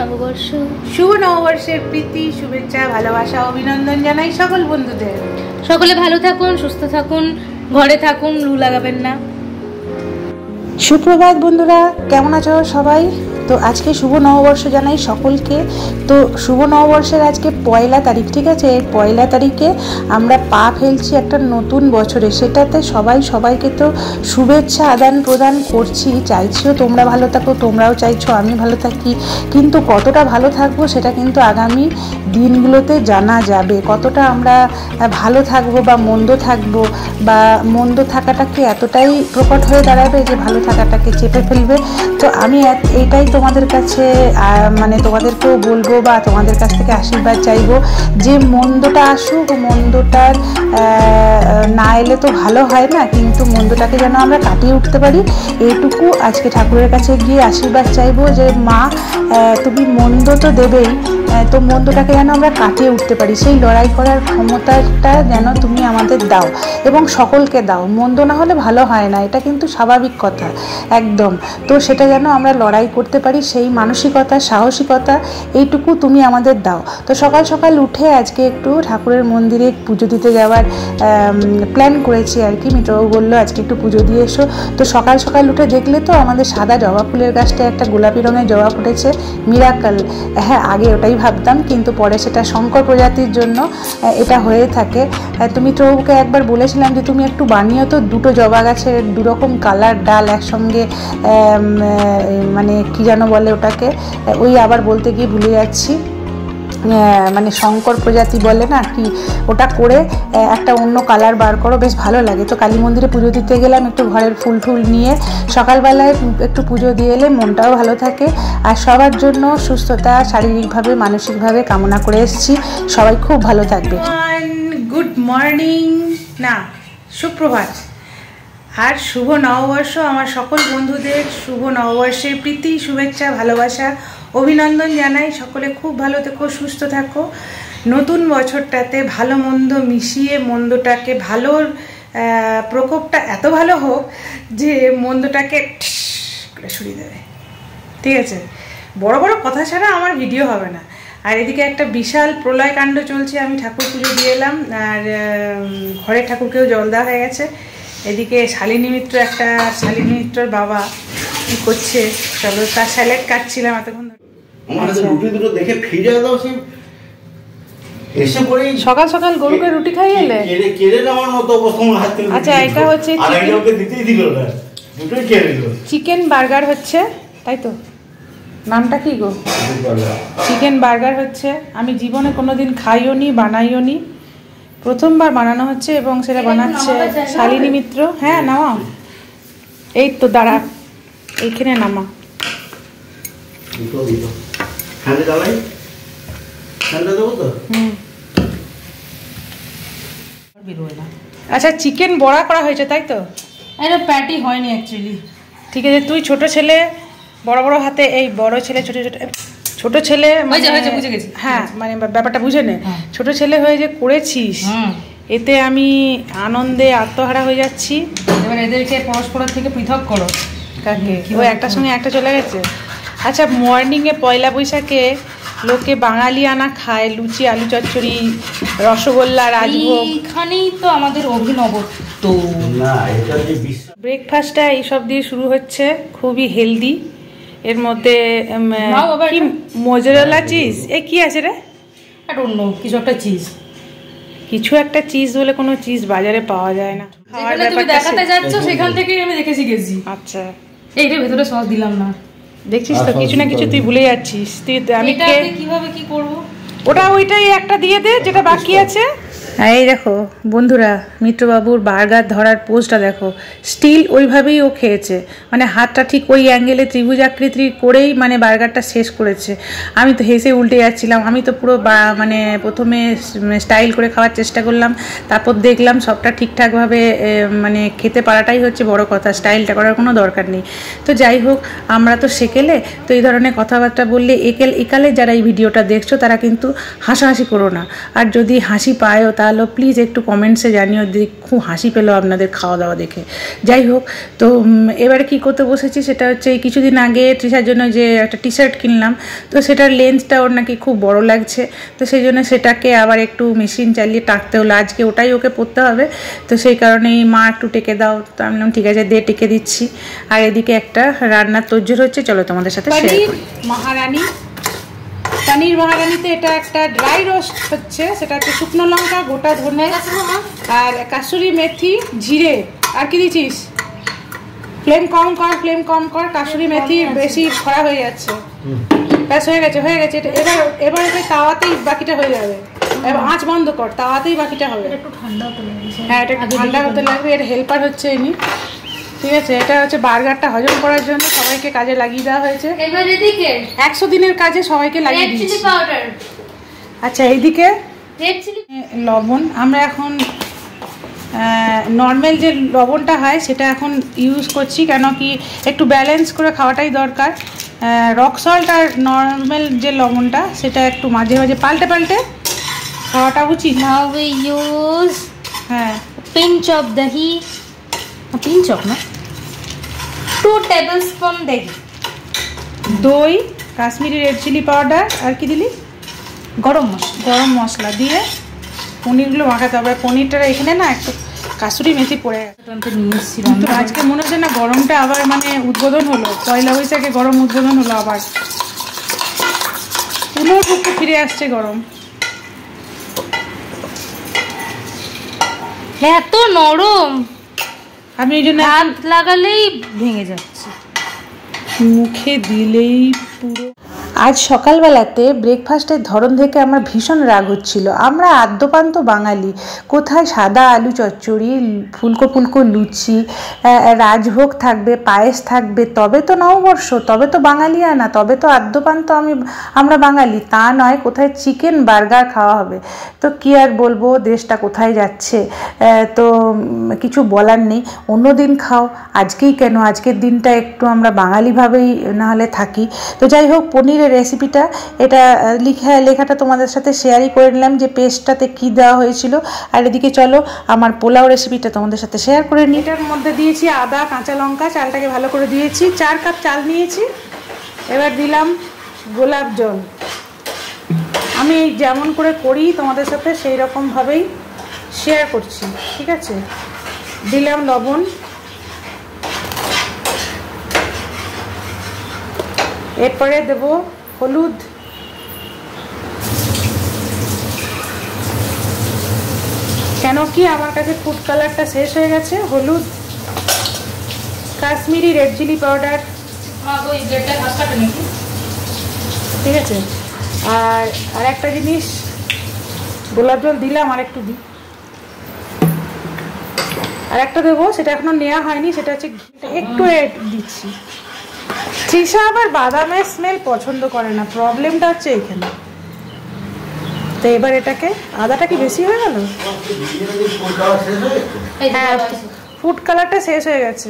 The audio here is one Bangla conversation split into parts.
নববর্ষ। শুভ নববর্ষের প্রীতি, শুভেচ্ছা, ভালোবাসা, অভিনন্দন জানাই সকল বন্ধুদের। সকলে ভালো থাকুন, সুস্থ থাকুন, ঘরে থাকুন, লু লাগাবেন না। সুপ্রভাত বন্ধুরা, কেমন আছো সবাই? তো আজকে শুভ নববর্ষ জানাই সকলকে। তো শুভ নববর্ষের আজকে 1 তারিখ, ঠিক আছে? এই 1 তারিখে আমরা পা ফেলছি একটা নতুন বছরে। সেটাতে সবাইকে তো শুভেচ্ছা আদান প্রদান করছি, চাইছিও তোমরা ভালো থাকো, তোমরাও চাইছো আমি ভালো থাকি। কিন্তু কতটা ভালো থাকবো সেটা কিন্তু আগামী দিনগুলোতে জানা যাবে। কতটা আমরা ভালো থাকবো বা মন্দ থাকবো, বা মন্দ থাকাটাকে এতটাই প্রকট হয়ে দাঁড়াবে যে ভালো থাকাটাকে চেপে ফেলবে। তো আমি এইটাই তোমাদের কাছে মানে তোমাদেরকেও বলবো বা তোমাদের কাছ থেকে আশীর্বাদ চাইবো যে মন্দটা আসুক, মন্দটার না এলে তো ভালো হয় না, কিন্তু মন্দটাকে যেন আমরা কাটিয়ে উঠতে পারি, এইটুকু আজকে ঠাকুরের কাছে গিয়ে আশীর্বাদ চাইবো যে মা তুমি মন্দ তো দেবেই, তো মন্দটাকে যেন আমরা কাটিয়ে উঠতে পারি, সেই লড়াই করার ক্ষমতাটা যেন তুমি আমাদের দাও এবং সকলকে দাও। মন্দ না হলে ভালো হয় না, এটা কিন্তু স্বাভাবিক কথা একদম। তো সেটা যেন আমরা লড়াই করতে পারি, সেই মানসিকতা, সাহসিকতা এইটুকু তুমি আমাদের দাও। তো সকাল সকাল উঠে আজকে একটু ঠাকুরের মন্দিরে পুজো দিতে যাওয়ার প্ল্যান করেছি আর কি। মিত্রবাবু বললো আজকে একটু পুজো দিয়ে এসো। তো সকাল সকাল উঠে দেখলে তো আমাদের সাদা জবা ফুলের গাছটা একটা গোলাপি রঙের জবা ফুটেছে, মিরাকল। হ্যাঁ, আগে ওটাই ভাবতাম, কিন্তু পরে সেটা শঙ্কর প্রজাতির জন্য এটা হয়ে থাকে। তো মিত্রবাবুকে একবার বলেছিলাম যে তুমি একটু বানিয়ে তো দুটো জবা গাছের দুরকম কালার ডাল একসঙ্গে, মানে কি যেন বলে ওটাকে, ওই আবার বলতে গিয়ে ভুলে যাচ্ছি, মানে শঙ্কর প্রজাতি বলে না কি, ওটা করে একটা অন্য কালার বার করো, বেশ ভালো লাগে। তো কালী মন্দিরে পুজো দিতে গেলাম, একটু ঘরের ফুল টুল নিয়ে সকালবেলায় একটু পুজো দিয়ে এলে মনটাও ভালো থাকে। আর সবার জন্য সুস্থতা শারীরিকভাবে মানসিকভাবে কামনা করে এসেছি, সবাই খুব ভালো থাকবে। গুড মর্নিং, না সুপ্রভাত আর শুভ নববর্ষ আমার সকল বন্ধুদের। শুভ নববর্ষের প্রীতি, শুভেচ্ছা, ভালোবাসা, অভিনন্দন জানাই। সকলে খুব ভালো থেকো, সুস্থ থাকো। নতুন বছরটাতে ভালো মন্দ মিশিয়ে মন্দটাকে, ভালোর প্রকোপটা এত ভালো হোক যে মন্দটাকে করে সরিয়ে দেবে, ঠিক আছে? বড় বড় কথা ছাড়া আমার ভিডিও হবে না। আর এদিকে একটা বিশাল প্রলয় কাণ্ড চলছে। আমি ঠাকুর পুজো দিয়ে এলাম আর ঘরের ঠাকুরকেও জল দেওয়া হয়ে গেছে। এদিকে শালিনী মিত্রর বাবা কি করছে, চলো তার স্যালাড কাটছিলাম এতক্ষণ। সকাল সকাল গরুকে রুটি খাইয়ে এলে। আচ্ছা, এটা হচ্ছে চিকেন বার্গার হচ্ছে, তাই তো? নামটা কি গো? চিকেন বার্গার হচ্ছে। আমি জীবনে কোনোদিন খাইও নি, বানাইও নি, প্রথমবার বানানো হচ্ছে এবং সেটা বানাচ্ছে শালিনী মিত্র। হ্যাঁ নামা, এই তো দাঁড়া, এইখানে নামা। আচ্ছা, চিকেন বড়া করা হয়েছে তাই তো? এটা প্যাটি হয়নি অ্যাকচুয়ালি। ঠিক আছে, তুই ছোট ছেলে, বড় বড় হাতে, এই বড় ছেলে ছোট ছেলে, বুঝে গেছি। হ্যাঁ, মানে ব্যাপারটা বুঝে নে। ছোট ছেলে হয়ে যে করেছিস, এতে আমি আনন্দে আত্মহারা হয়ে যাচ্ছি। এবার এদেরকে পরস্পরের থেকে পৃথক করো। কাকে? ও একটার সঙ্গে একটা চলে গেছে। আচ্ছা, মর্নিংয়ে 1 বৈশাখে লোকে বাঙালি আনা খায়, লুচি, আলু চচ্চড়ি, রসগোল্লা, রাজভোগ। এইখানেই তো আমাদের অভিনবত্ব। ব্রেকফাস্টটা এইসব দিয়ে শুরু হচ্ছে, খুবই হেলদি। এর মধ্যে মোজারেলা চিজ, এ কি আছে রে? অন্য কিছু একটা চিজ, কিছু একটা চিজ বলে কোনো চিজ বাজারে পাওয়া যায় না। তুমি দেখাতে যাচ্ছ সেখান থেকে আমি দেখে শিখেছি। আচ্ছা, এইটা ভেতরে সস দিলাম না, দেখছিস তো? কিছু না কিছু তুই ভুলে যাচ্ছিস। তুই আমি কিভাবে কি করবো? ওইটাই একটা দিয়ে দে যেটা বাকি আছে। এই দেখো বন্ধুরা, মিত্রবাবুর বার্গার ধরার পোজটা দেখো, স্টিল ওইভাবেই ও খেয়েছে, মানে হাতটা ঠিক ওই অ্যাঙ্গেলে ত্রিভুজ আকৃতি করেই মানে বার্গারটা শেষ করেছে। আমি তো হেসে উল্টে যাচ্ছিলাম। আমি তো পুরো মানে প্রথমে স্টাইল করে খাওয়ার চেষ্টা করলাম, তারপর দেখলাম সবটা ঠিকঠাকভাবে মানে খেতে পারাটাই হচ্ছে বড় কথা, স্টাইলটা করার কোনো দরকার নেই। তো যাই হোক, আমরা তো সেকেলে, তো এই ধরনের কথাবার্তা বললে একালে যারা এই ভিডিওটা দেখছো তারা কিন্তু হাসাহাসি করো না। আর যদি হাসি পায়ও তা লাগলো প্লিজ একটু কমেন্টসে জানিও, খুব হাসি পেলো আপনাদের খাওয়া দাওয়া দেখে। যাই হোক, তো এবারে কি করতে বসেছি সেটা হচ্ছে এই কিছুদিন আগে তৃষার জন্য যে একটা টি শার্ট কিনলাম, তো সেটার লেন্থটা ওর নাকি খুব বড় লাগছে, তো সেই জন্য সেটাকে আবার একটু মেশিন চালিয়ে টাকতে হলো। আজকে ওটাই ওকে পরতে হবে, তো সেই কারণেই মা একটু টেকে দাও, তো আমি বললাম ঠিক আছে দিয়ে টেকে দিচ্ছি। আর এদিকে একটা রান্নার তোড়জোড় হচ্ছে, চলো তোমাদের সাথে শেয়ার করি। মহারানী পনির মহারানিতে এটা একটা ড্রাই রোস্ট হচ্ছে, সেটা হচ্ছে শুকনো লঙ্কা, গোটা ধনে আর কাসুরি মেথি, জিরে। আর কি দিচ্ছিস? ফ্লেম কম কর, ফ্লেম কম কর, কাসুরি মেথি বেশি খরা হয়ে যাচ্ছে। ব্যাস হয়ে গেছে হয়ে গেছে। এবার এটা তাওয়াতেই বাকিটা হয়ে যাবে। এবার আঁচ বন্ধ কর, তাওয়াতেই বাকিটা হবে। একটু ঠান্ডা হতে লাগবে। হ্যাঁ এটা একটু ঠান্ডা হতে লাগবে। এর হেল্পার হচ্ছে ইনি, ঠিক আছে? এটা হচ্ছে বার্গারটা হজম করার জন্য সবাইকে কাজে লাগিয়ে দেওয়া হয়েছে। এবার এদিকে 100 দিনের কাজে সবাইকে লাগিয়ে রেড চিলি দিয়েছি। পাউডার। আচ্ছা এইদিকে রেড চিলি লবণ, আমরা এখন নর্মাল যে লবণটা হয় সেটা এখন ইউজ করছি, কেন কি একটু ব্যালেন্স করে খাওয়াটাই দরকার। রক সল্ট আর নর্মাল যে লবণটা সেটা একটু মাঝে মাঝে পাল্টে পাল্টে খাওয়াটা উচিত। নাও উই ইউজ হ্যাঁ পিঞ্চ অফ দহি, পিঞ্চ অফ না, 2 টেবিলস্পুন দহি, দই, কাশ্মীরি রেড চিলি পাউডার, আর কি দিলি? গরম মশলা। গরম মশলা দিয়ে পনিরগুলো মাখাতে হবে। পনিরটা এখানে না একটু কাসুরি মেথি পড়ে গেছে, কিন্তু আজকে মনে হচ্ছে না গরমটা আবার মানে উদ্বোধন হলো, পয়লা বৈশাখে গরম উদ্বোধন হলো, আবার পুনঃ ফিরে আসছে গরম। এত নরম, আমি এই জন্য হাত লাগালেই ভেঙে যাচ্ছে, মুখে দিলেই পুরো। আজ সকালবেলাতে ব্রেকফাস্টের ধরন থেকে আমার ভীষণ রাগ হচ্ছিল। আমরা আদ্যপান্ত বাঙালি, কোথায় সাদা আলু চচ্চড়ি, ফুলকো ফুলকো লুচি, রাজভোগ থাকবে, পায়েস থাকবে, তবে তো নববর্ষ, তবে তো বাঙালিয়ানা, তবে তো আদ্যপান্ত আমরা বাঙালি। তা নয়, কোথায় চিকেন বার্গার খাওয়া হবে। তো কি আর বলবো, দেশটা কোথায় যাচ্ছে, তো কিছু বলার নেই। অন্য দিন খাও, আজকেই কেন? আজকের দিনটা একটু আমরা বাঙালিভাবেই নাহলে থাকি। তো যাই হোক, পনিরের রেসিপিটা এটা লেখাটা তোমাদের সাথে শেয়ারই করে নিলাম যে পেস্টটাতে কি দেওয়া হয়েছিল। আর এদিকে চলো আমার পোলাও রেসিপিটা তোমাদের সাথে শেয়ার করে নিই। এটার মধ্যে দিয়েছি আদা, কাঁচা লঙ্কা, চালটাকে ভালো করে দিয়েছি। 4 কাপ চাল নিয়েছি। এবার দিলাম গোলাপ জল। আমি যেমন করে করি তোমাদের সাথে সেই রকমভাবেই শেয়ার করছি, ঠিক আছে? দিলাম লবণ, এরপরে দেব হলুদ, কেন কি আমার কাছে ফুড কালারটা শেষ হয়ে গেছে। হলুদ, কাশ্মীরি রেড চিলি পাউডার, ঠিক আছে? আর একটা জিনিস, গোলাপ জল দিলাম, আর একটু দিই, আর একটা দেবো, সেটা এখনো নেওয়া হয়নি, সেটা হচ্ছে একটু দিচ্ছি। তৃষা আবার বাদামের স্মেল পছন্দ করে না, প্রবলেমটা হচ্ছে এখানে। তো এবার এটাকে, আদাটা কি বেশি হয়ে গেল? হ্যাঁ, ফুড কালারটা শেষ হয়ে গেছে।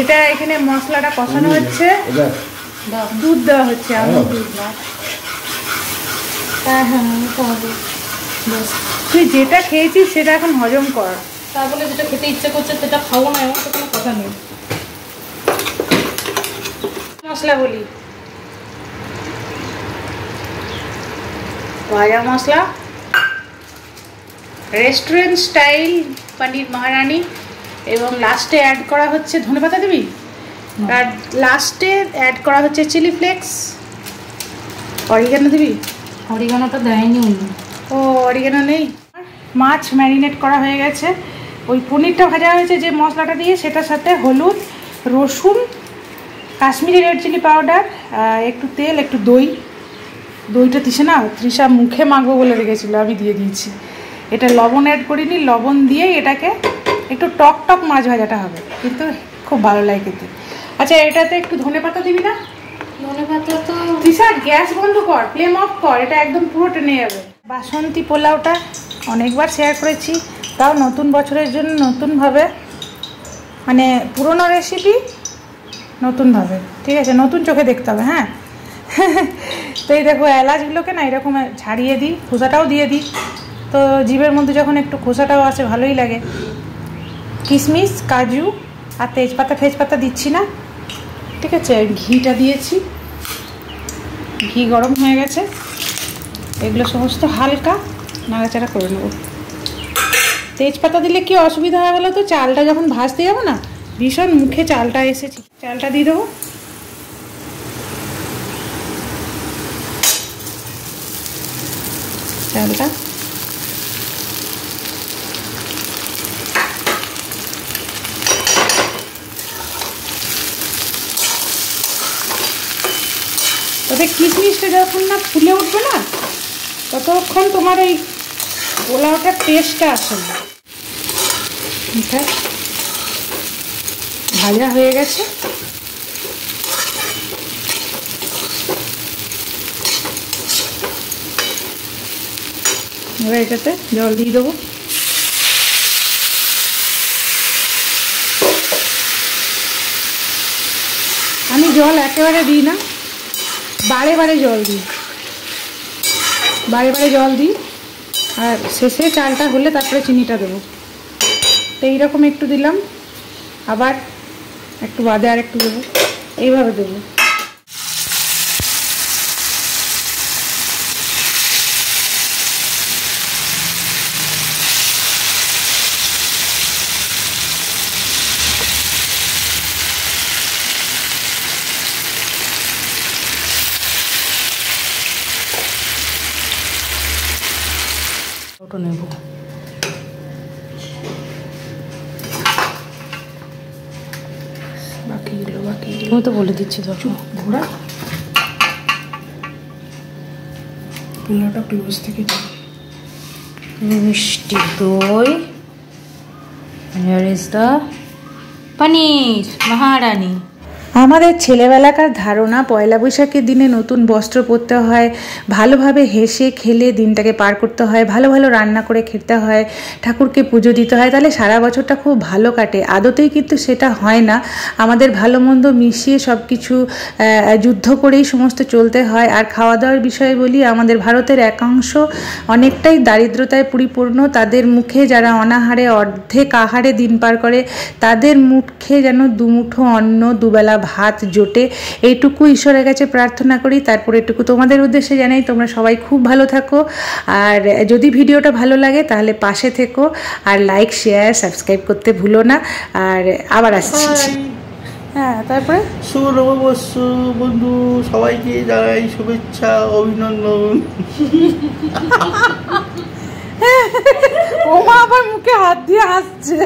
এটা এখানে মশলাটা কষানো হচ্ছে, দুধ দেওয়া হচ্ছে, আমুল দুধ। হ্যাঁ হ্যাঁ, তুই যেটা খেয়েছিস সেটা এখন হজম কর, তারপরে যেটা খেতে ইচ্ছে করছে সেটা খাবো না, এমন তো কোনো কথা নেই। মশলা বলি, ভাজা মশলা, রেস্টুরেন্ট স্টাইল পনির মহারানি, এবং লাস্টে অ্যাড করা হচ্ছে ধনেপাতা দিবি, আর লাস্টে অ্যাড করা হচ্ছে চিলি ফ্লেক্স। অরিগানো দিবি? অরিগানোটা দেয়নি উনি। ও অরিগানো নেই। মাছ ম্যারিনেট করা হয়ে গেছে, ওই পনিরটা ভাজা হয়েছে যে মশলাটা দিয়ে, সেটার সাথে হলুদ, রসুন, কাশ্মীরি রেড চিলি পাউডার, একটু তেল, একটু দই। দইটা তৃষা মুখে মাখবো বলে রেখেছিলো, আমি দিয়ে দিয়েছি। এটা লবণ অ্যাড করিনি, লবণ দিয়ে এটাকে একটু টক টক মাছ ভাজাটা হবে, কিন্তু খুব ভালো লাগে খেতে। আচ্ছা এটাতে একটু ধনেপাতা দিবি না? ধনেপাতা তো তৃষা গ্যাস বন্ধ কর, ফ্লেম অফ কর, এটা একদম পুরো টেনে যাবে। বাসন্তী পোলাওটা অনেকবার শেয়ার করেছি, তাও নতুন বছরের জন্য নতুনভাবে, মানে পুরনো রেসিপি নতুনভাবে, ঠিক আছে? নতুন চোখে দেখতে হবে। হ্যাঁ তো এই দেখো এলাচগুলোকে না এরকম ছাড়িয়ে দিই, খোসাটাও দিয়ে দিই, তো জিভের মধ্যে যখন একটু খোসাটাও আসে ভালোই লাগে। কিশমিশ, কাজু আর তেজপাতা দিচ্ছি না, ঠিক আছে। ঘিটা দিয়েছি, ঘি গরম হয়ে গেছে, এগুলো সমস্ত হালকা নাড়াচাড়া করে নেব। তেজপাতা দিলে কি অসুবিধা হয় বলো তো, চালটা যখন ভাজতে যাবো না ভীষণ মুখে চালটা এসেছে। চালটা দিয়ে দেবো, চালটা তবে কিশমিশটা যখন না ফুলে উঠবে না ততক্ষণ তোমার এই পোলাওটার টেস্টটা আসে না। এটা ভাজা হয়ে গেছে, এবার এটাতে জল দিয়ে দেবো। আমি জল একেবারে দিই না, বারে বারে জল দিই, আর শেষে চালটা হলে তারপরে চিনিটা দেবো। তো এইরকম একটু দিলাম, আবার একটু বাদে আর একটু দেবো, এইভাবে দেবো। ওটা নেব, বাকি তো বলে দিচ্ছি, দেখো ঘোড়া পোলাওটা ক্লোজ থেকে মিষ্টি দই, here is the paneer মহারানী। আমাদের ছেলেবেলাকার ধারণা পয়লা বৈশাখের দিনে নতুন বস্ত্র পরতে হয়, ভালোভাবে হেসে খেলে দিনটাকে পার করতে হয়, ভালো ভালো রান্না করে খেতে হয়, ঠাকুরকে পুজো দিতে হয়, তাহলে সারা বছরটা খুব ভালো কাটে। আদতেই কিন্তু সেটা হয় না, আমাদের ভালো মন্দ মিশিয়ে সব কিছু যুদ্ধ করেই সমস্ত চলতে হয়। আর খাওয়া দাওয়ার বিষয়ে বলি, আমাদের ভারতের একাংশ অনেকটাই দারিদ্রতায় পরিপূর্ণ, তাদের মুখে যারা অনাহারে অর্ধেক আহারে দিন পার করে তাদের মুখে যেন দুমুঠো অন্ন দুবেলা ভাত জোটে, এইটুকু ঈশ্বরের কাছে প্রার্থনা করি। তারপর এটুকু তোমাদের উদ্দেশ্যে জানাই, তোমরা সবাই খুব ভালো থাকো, আর যদি ভিডিওটা ভালো লাগে তাহলে পাশে থেকো, আর লাইক শেয়ার সাবস্ক্রাইব করতে ভুলো না। আর আবার আসছি, হ্যাঁ তারপরে শুভ নববর্ষ বন্ধু, সবাইকে জানাই শুভেচ্ছা অভিনন্দন। ওমা আবার মুখে হাত দিয়ে হাসছে।